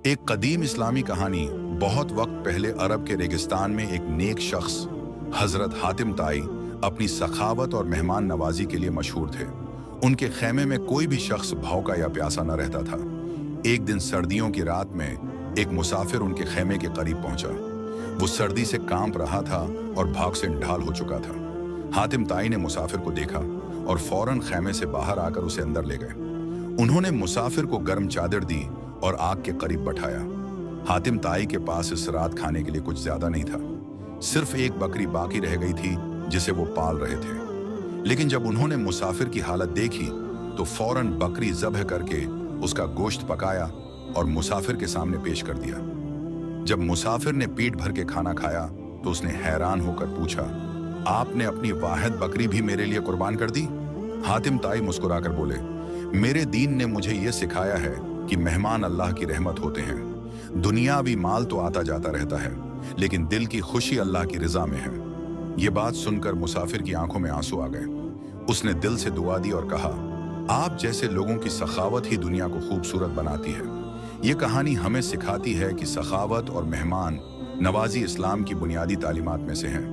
एक कदीम इस्लामी कहानी। बहुत वक्त पहले अरब के रेगिस्तान में एक नेक शख्स हजरत हातिम ताई अपनी सखावत और मेहमान नवाजी के लिए मशहूर थे। उनके खेमे में कोई भी शख्स भौंका या प्यासा न रहता था। एक दिन सर्दियों की रात में एक मुसाफिर उनके खेमे के करीब पहुंचा। वो सर्दी से कांप रहा था और भाग से ढाल हो चुका था। हातिम ताई ने मुसाफिर को देखा और फौरन खेमे से बाहर आकर उसे अंदर ले गए। उन्होंने मुसाफिर को गर्म चादर दी और आग के करीब बैठाया। हातिम ताई के पास इस रात खाने के लिए कुछ ज्यादा नहीं था। सिर्फ एक बकरी बाकी रह गई थी जिसे वो पाल रहे थे। लेकिन जब उन्होंने मुसाफिर की हालत देखी तो फौरन बकरी ज़ब्ह करके उसका गोश्त पकाया और मुसाफिर के सामने पेश कर दिया। जब मुसाफिर ने पेट भर के खाना खाया तो उसने हैरान होकर पूछा, आपने अपनी वाहिद बकरी भी मेरे लिए कुर्बान कर दी? हातिम ताई मुस्कुराकर बोले, मेरे दीन ने मुझे ये सिखाया है कि मेहमान अल्लाह की रहमत होते हैं। दुनियावी माल तो आता जाता रहता है, लेकिन दिल की खुशी अल्लाह की रिजा में है। ये बात सुनकर मुसाफिर की आंखों में आंसू आ गए। उसने दिल से दुआ दी और कहा, आप जैसे लोगों की सखावत ही दुनिया को खूबसूरत बनाती है। ये कहानी हमें सिखाती है कि सखावत और मेहमान नवाजी इस्लाम की बुनियादी तालीमात में से हैं।